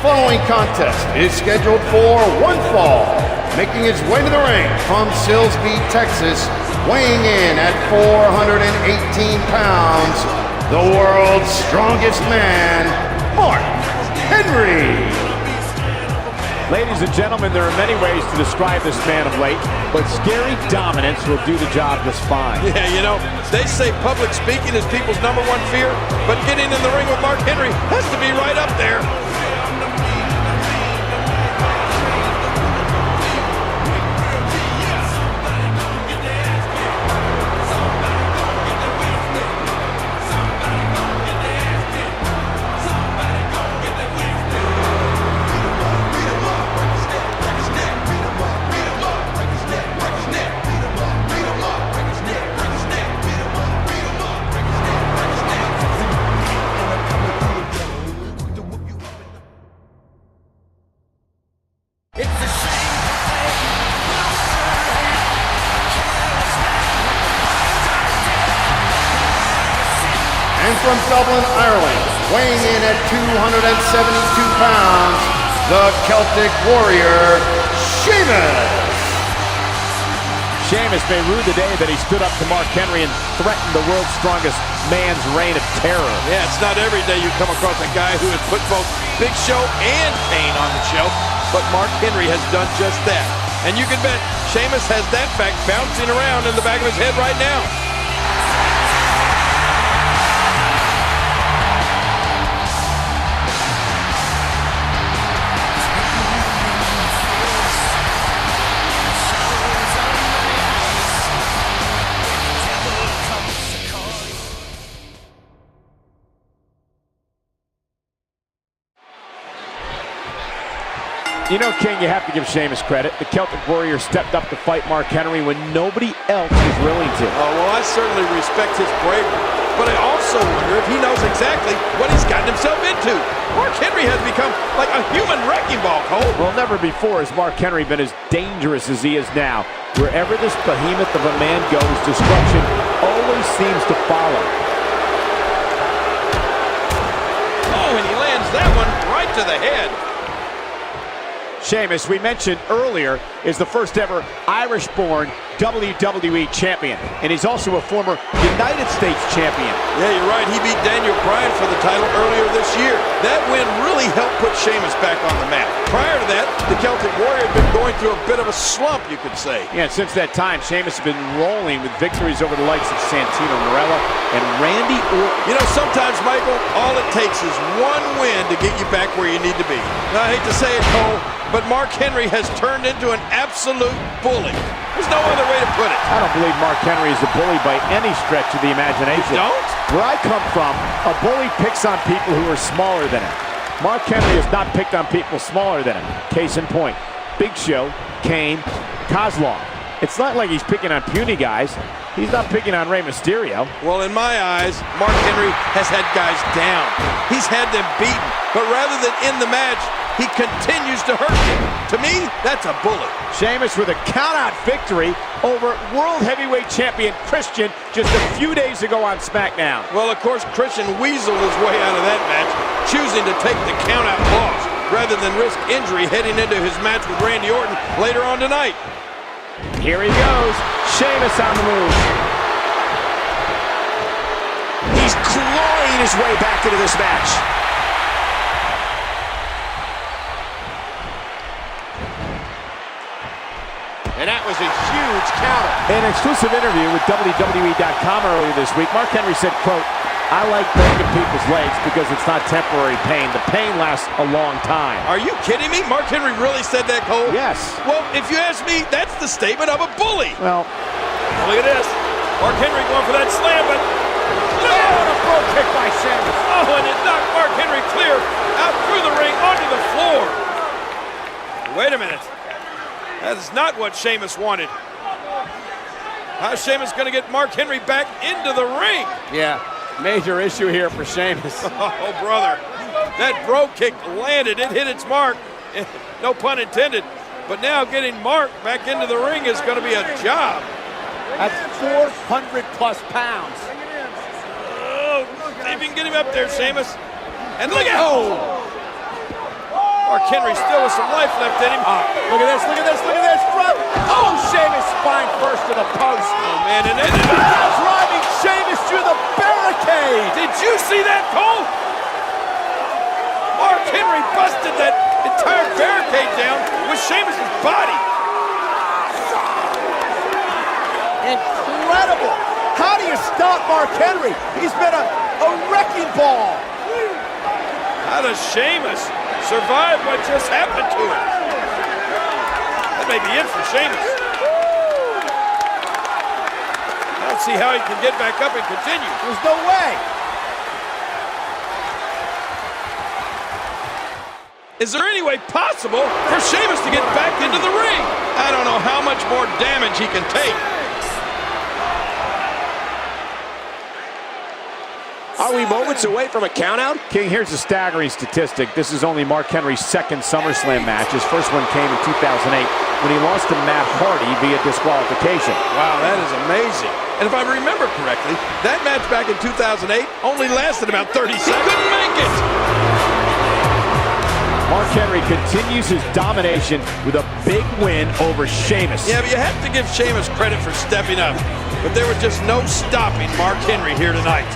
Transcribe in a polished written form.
following contest is scheduled for one fall. Making his way to the ring from Silsbee, Texas, weighing in at 418 pounds, the world's strongest man, Mark Henry. Ladies and gentlemen, there are many ways to describe this man of late, but scary dominance will do the job just fine. Yeah, you know, they say public speaking is people's #1 fear, but getting in the ring with Mark Henry has to be right up there. And from Dublin, Ireland, weighing in at 272 pounds, the Celtic Warrior, Sheamus. Sheamus may rue the day that he stood up to Mark Henry and threatened the world's strongest man's reign of terror. Yeah, it's not every day you come across a guy who has put both Big Show and Kane on the shelf, but Mark Henry has done just that. And you can bet Sheamus has that fact bouncing around in the back of his head right now. You know, King, you have to give Sheamus credit. The Celtic Warrior stepped up to fight Mark Henry when nobody else was willing to. Oh, well, I certainly respect his bravery, but I also wonder if he knows exactly what he's gotten himself into. Mark Henry has become like a human wrecking ball, Cole. Well, never before has Mark Henry been as dangerous as he is now. Wherever this behemoth of a man goes, destruction always seems to follow. Oh, and he lands that one right to the head. Sheamus, we mentioned earlier, is the first ever Irish-born WWE champion, and he's also a former United States champion. Yeah, you're right. He beat Daniel Bryan for the title earlier this year. That win really helped put Sheamus back on the map. Prior to that, the Celtic Warrior had been going through a bit of a slump, you could say. Yeah, and since that time, Sheamus has been rolling with victories over the likes of Santino Marella and Randy Orton. You know, sometimes, Michael, all it takes is one win to get you back where you need to be. Now, I hate to say it, Cole, but Mark Henry has turned into an absolute bully. There's no other way to put it. I don't believe Mark Henry is a bully by any stretch of the imagination. You don't? Where I come from, a bully picks on people who are smaller than him. Mark Henry has not picked on people smaller than him. Case in point, Big Show, Kane, Kozlov. It's not like he's picking on puny guys. He's not picking on Rey Mysterio. Well, in my eyes, Mark Henry has had guys down. He's had them beaten. But rather than end the match, he continues to hurt them. To me, that's a bully. Sheamus with a count-out victory over World Heavyweight Champion Christian just a few days ago on SmackDown. Well, of course, Christian weaseled his way out of that match, choosing to take the count-out loss rather than risk injury heading into his match with Randy Orton later on tonight. Here he goes. Sheamus on the move. He's clawing his way back into this match. And that was a huge counter. In an exclusive interview with WWE.com earlier this week, Mark Henry said, quote, "I like breaking people's legs because it's not temporary pain. The pain lasts a long time." Are you kidding me? Mark Henry really said that, Cole? Yes. Well, if you ask me, that's the statement of a bully. Well, look at this. Mark Henry going for that slam, but look at a pro kick by Sheamus. Oh, and it knocked Mark Henry clear out through the ring onto the floor. Wait a minute. That is not what Sheamus wanted. How's Sheamus going to get Mark Henry back into the ring? yeah, major issue here for Sheamus. Oh, brother. That bro kick landed. It hit its mark. No pun intended. But now getting Mark back into the ring is going to be a job. That's 400-plus pounds. Oh, see if you can get him up there, Sheamus. And look at... Oh! Mark Henry still with some life left in him. Look at this, look at this, look at this. Front. Oh, Sheamus spine first to the post. Oh, man, and then... Driving Sheamus through the barricade. Did you see that, Cole? Mark Henry busted that entire barricade down with Sheamus' body. Incredible. How do you stop Mark Henry? He's been a wrecking ball. How does Sheamus survive what just happened to him? That may be it for Sheamus. I don't see how he can get back up and continue. There's no way. Is there any way possible for Sheamus to get back into the ring? I don't know how much more damage he can take. Are we moments away from a countout? King, here's a staggering statistic. This is only Mark Henry's second SummerSlam match. His first one came in 2008 when he lost to Matt Hardy via disqualification. Wow, that is amazing. And if I remember correctly, that match back in 2008 only lasted about 30 seconds. He couldn't make it. Mark Henry continues his domination with a big win over Sheamus. Yeah, but you have to give Sheamus credit for stepping up. But there was just no stopping Mark Henry here tonight.